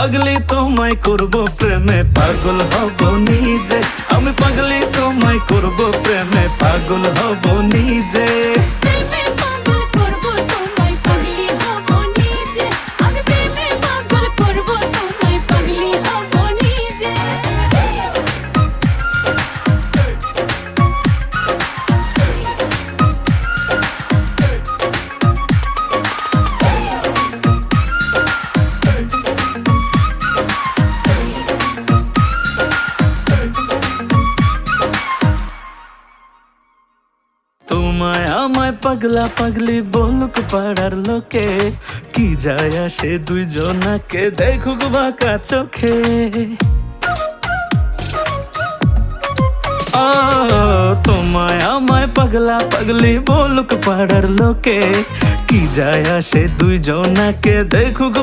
পাগলি তোমায় করব প্রেমে পাগল হব নিজে, আমি পাগলি তোমায় করব প্রেমে পাগল হব নিজে। প্রেমে পাগল করব তোমায় পাগলি হব নিজে, আমি প্রেমে পাগল করব তোমায় পাগলি হব নিজে। তোমায় আমায় পাগলা পাগলি বলুক পাড়ার লোকে, কি যায় আসে দুইজনাকে দেখুক বাঁকা চোখে। তোমায় আমায় পাগলা পাগলি বলুক পাড়ার লোকে, কি যায় আসে দুইজনাকে দেখুক